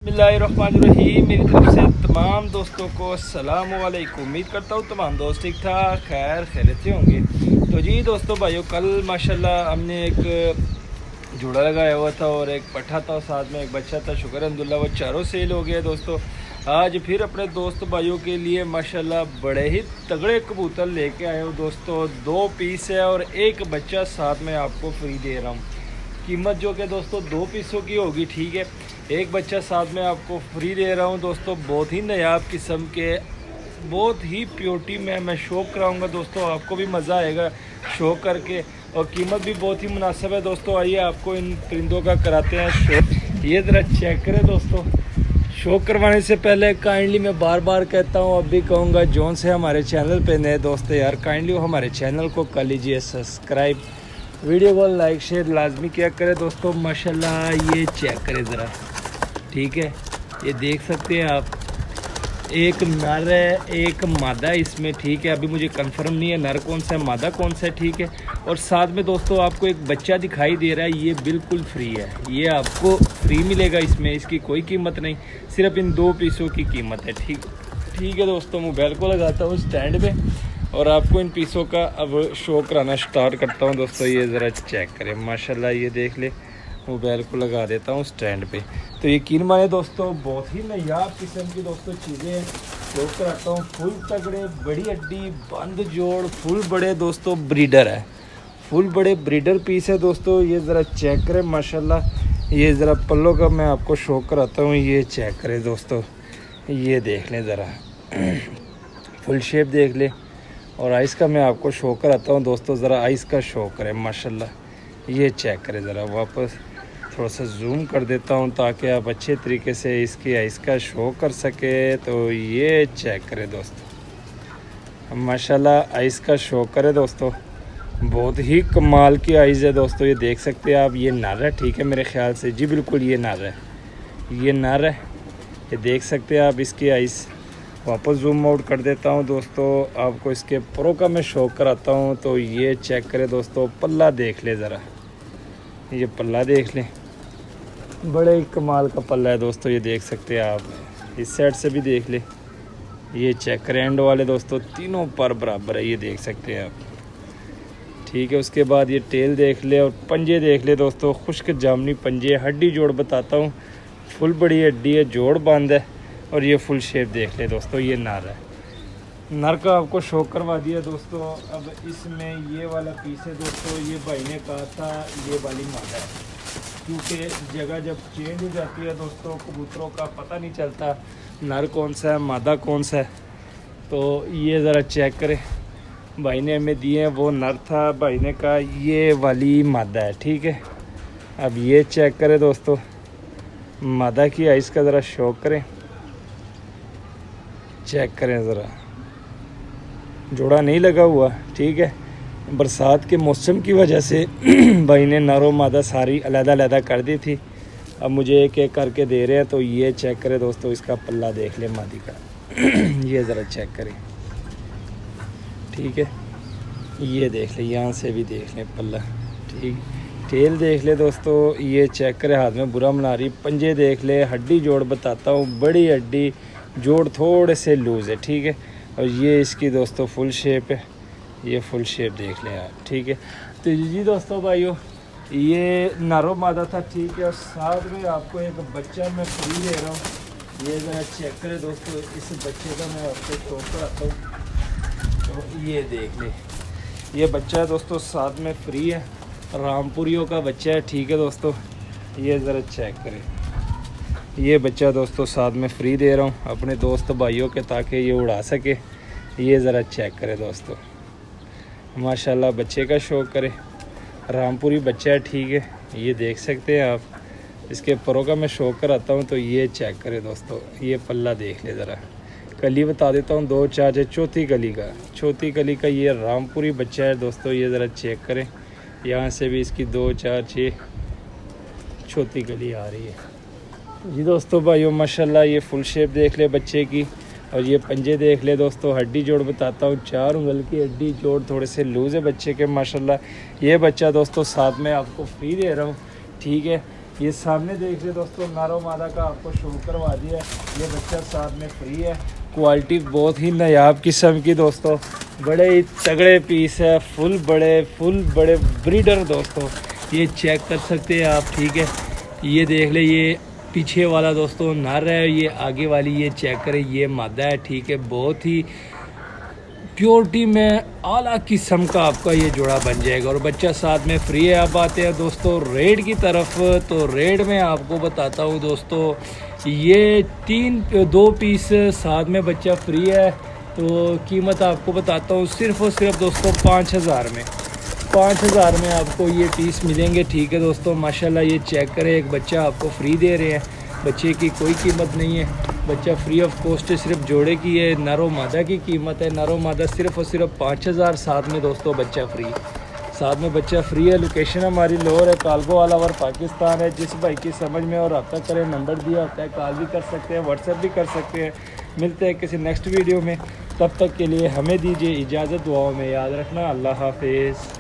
बिस्मिल्लाहिर्रहमानिर्रहीम। मेरी तरफ से तमाम दोस्तों को अस्सलाम वालेकुम। उम्मीद करता हूँ तमाम दोस्त ठीक ठाक खैर खैरियत से होंगे। तो जी दोस्तों भाइयों, कल माशाल्लाह हमने एक जोड़ा लगाया हुआ था और एक पट्ठा था और साथ में एक बच्चा था। शुक्र अल्हम्दुलिल्लाह वो चारों सेल हो गया दोस्तों। आज फिर अपने दोस्त भाइयों के लिए माशाल्लाह बड़े ही तगड़े कबूतर लेके आए हो दोस्तों। 2 पीस है और एक बच्चा साथ में आपको फ्री दे रहा हूँ। कीमत जो कि दोस्तों 2 पीसों की होगी, ठीक है। एक बच्चा साथ में आपको फ्री दे रहा हूँ दोस्तों। बहुत ही नायाब किस्म के, बहुत ही प्योरिटी में मैं शो कराऊँगा दोस्तों। आपको भी मज़ा आएगा शो करके और कीमत भी बहुत ही मुनासिब है दोस्तों। आइए आपको इन परिंदों का कराते हैं शो। ये ज़रा चेक करें दोस्तों। शो करवाने से पहले काइंडली मैं बार बार कहता हूँ, अब भी कहूँगा, जौन से हमारे चैनल पे नए दोस्त यार काइंडली हमारे चैनल को कर लीजिए सब्सक्राइब, वीडियो को लाइक शेयर लाजमी किया करें दोस्तों। माशाल्लाह ये चेक करें ज़रा, ठीक है। ये देख सकते हैं आप, एक नर है एक मादा इसमें, ठीक है। अभी मुझे कंफर्म नहीं है नर कौन सा है मादा कौन सा है, ठीक है। और साथ में दोस्तों आपको एक बच्चा दिखाई दे रहा है, ये बिल्कुल फ्री है। ये आपको फ्री मिलेगा, इसमें इसकी कोई कीमत नहीं, सिर्फ इन 2 पीसों की कीमत है, ठीक है दोस्तों। मोबाइल को लगाता हूँ स्टैंड पे और आपको इन पीसों का अब शो कराना स्टार्ट करता हूँ दोस्तों। ये ज़रा चेक करें माशाल्लाह, ये देख ले। मोबाइल को लगा देता हूँ स्टैंड पे। तो यकीन माने दोस्तों, बहुत ही नायाब किस्म की दोस्तों चीज़ें शो कराता हूँ। फुल तगड़े, बड़ी हड्डी, बंद जोड़, फुल बड़े दोस्तों ब्रीडर है, फुल बड़े ब्रीडर पीस है दोस्तों। ये ज़रा चेक करें माशाल्लाह। ये ज़रा पल्लों का मैं आपको शो कराता हूँ। ये चेक करें दोस्तों, ये देख लें ज़रा, फुल शेप देख लें। और आइस का मैं आपको शो कराता हूँ दोस्तों। ज़रा आइस का शो करें माशाल्लाह। ये चेक करें ज़रा, वापस थोड़ा सा जूम कर देता हूँ ताकि आप अच्छे तरीके से इसकी आइस का शो कर सके। तो ये चेक करें दोस्तों, माशाल्लाह आइस का शो करें दोस्तों। बहुत ही कमाल की आइस है दोस्तों। ये देख सकते हैं आप, ये नर है, ठीक है मेरे ख्याल से। जी बिल्कुल ये नर है, ये नर है। ये देख सकते हैं आप इसकी आइस। वापस जूम आउट कर देता हूँ दोस्तों, आपको इसके प्रो का मैं शो कराता हूँ। तो ये चेक करें दोस्तों, पल्ला देख ले ज़रा, ये पल्ला देख लें, बड़े ही कमाल का पल्ला है दोस्तों। ये देख सकते हैं आप, इस साइड से भी देख ले। ये चेक करें एंड वाले दोस्तों, तीनों पर बराबर है, ये देख सकते हैं आप, ठीक है। उसके बाद ये टेल देख ले और पंजे देख ले दोस्तों, खुश्क जामनी पंजे। हड्डी जोड़ बताता हूँ, फुल बड़ी हड्डी है, जोड़ बंद है। और ये फुल शेप देख ले दोस्तों, ये नर है। नर का आपको शो करवा दिया दोस्तों। अब इसमें ये वाला पीस है दोस्तों, ये भाई ने कहा था ये वाली मादा है, क्योंकि जगह जब चेंज हो जाती है दोस्तों, कबूतरों का पता नहीं चलता नर कौन सा है मादा कौन सा है। तो ये ज़रा चेक करें, भाई ने हमें दिए हैं वो नर था, भाई ने कहा ये वाली मादा है, ठीक है। अब ये चेक करें दोस्तों, मादा की आइस का ज़रा शो करें, चेक करें ज़रा, जोड़ा नहीं लगा हुआ, ठीक है। बरसात के मौसम की वजह से भाई ने नरो मादा सारी अलग-अलग कर दी थी। अब मुझे एक एक करके दे रहे हैं। तो ये चेक करें दोस्तों, इसका पल्ला देख लें मादी का ये ज़रा चेक करें, ठीक है। ये देख लें, यहाँ से भी देख लें पल्ला, ठीक। टेल देख ले दोस्तों, ये चेक करें, हाथ में बुरा मना रही। पंजे देख ले, हड्डी जोड़ बताता हूँ, बड़ी हड्डी, जोड़ थोड़े से लूज़ है, ठीक है। और ये इसकी दोस्तों फुल शेप है, ये फुल शेप देख लें आप, ठीक है। तो जी दोस्तों भाइयों, ये नारो मादा था, ठीक है। और साथ में आपको एक बच्चा मैं फ्री दे रहा हूँ। ये ज़रा चेक करें दोस्तों, इस बच्चे का मैं आपको शो कराता हूँ। तो ये देख लें, ये बच्चा दोस्तों साथ में फ्री है, रामपुरियों का बच्चा है, ठीक है दोस्तों। ये ज़रा चेक करें, ये बच्चा दोस्तों साथ में फ्री दे रहा हूँ अपने दोस्त भाइयों के, ताकि ये उड़ा सके। ये ज़रा चेक करें दोस्तों, माशाल्लाह बच्चे का शौक करें, रामपुरी बच्चा है, ठीक है। ये देख सकते हैं आप, इसके परों का मैं शौक कराता हूँ। तो ये चेक करें दोस्तों, ये पल्ला देख ले ज़रा, कली बता देता हूँ, 2 4 है, चौथी कली का ये रामपुरी बच्चा है दोस्तों। ये ज़रा चेक करें, यहाँ से भी इसकी 2 4 6 चौथी कली आ रही है जी दोस्तों भाइयों। माशाल्लाह ये फुल शेप देख ले बच्चे की, और ये पंजे देख ले दोस्तों। हड्डी जोड़ बताता हूँ, 4 उंगल की हड्डी जोड़, थोड़े से लूज़ है बच्चे के माशाल्लाह। ये बच्चा दोस्तों साथ में आपको फ्री दे रहा हूँ, ठीक है। ये सामने देख रहे दोस्तों, नारो मादा का आपको शो करवा दिया है। ये बच्चा साथ में फ्री है। क्वालिटी बहुत ही नायाब किस्म की दोस्तों, बड़े ही तगड़े पीस है, फुल बड़े ब्रीडर दोस्तों। ये चेक कर सकते हैं आप, ठीक है। ये देख ले, ये पीछे वाला दोस्तों नर है, ये आगे वाली ये चेक करें, ये मादा है, ठीक है। बहुत ही प्योरिटी में आला किस्म का आपका ये जोड़ा बन जाएगा और बच्चा साथ में फ्री है। अब आते हैं दोस्तों रेट की तरफ। तो रेट में आपको बताता हूँ दोस्तों, ये 2 पीस साथ में बच्चा फ्री है। तो कीमत आपको बताता हूँ सिर्फ़ और सिर्फ दोस्तों 5000 में। 5000 में आपको ये पीस मिलेंगे, ठीक है दोस्तों। माशाल्लाह ये चेक करें, एक बच्चा आपको फ्री दे रहे हैं। बच्चे की कोई कीमत नहीं है, बच्चा फ्री ऑफ कॉस्ट है, सिर्फ जोड़े की है। नरो मादा की कीमत है, नरो मादा सिर्फ और सिर्फ 5000। साथ में दोस्तों बच्चा फ्री, साथ में बच्चा फ्री है। लोकेशन हमारी लाहौर है, कालगो आलावर पाकिस्तान है। जिस भाई की समझ में और रब्ता करें, नंबर दिया होता है, कॉल भी कर सकते हैं, व्हाट्सएप भी कर सकते हैं। मिलते हैं किसी नेक्स्ट वीडियो में, तब तक के लिए हमें दीजिए इजाज़त। दुआओं में याद रखना। अल्लाह हाफिज़।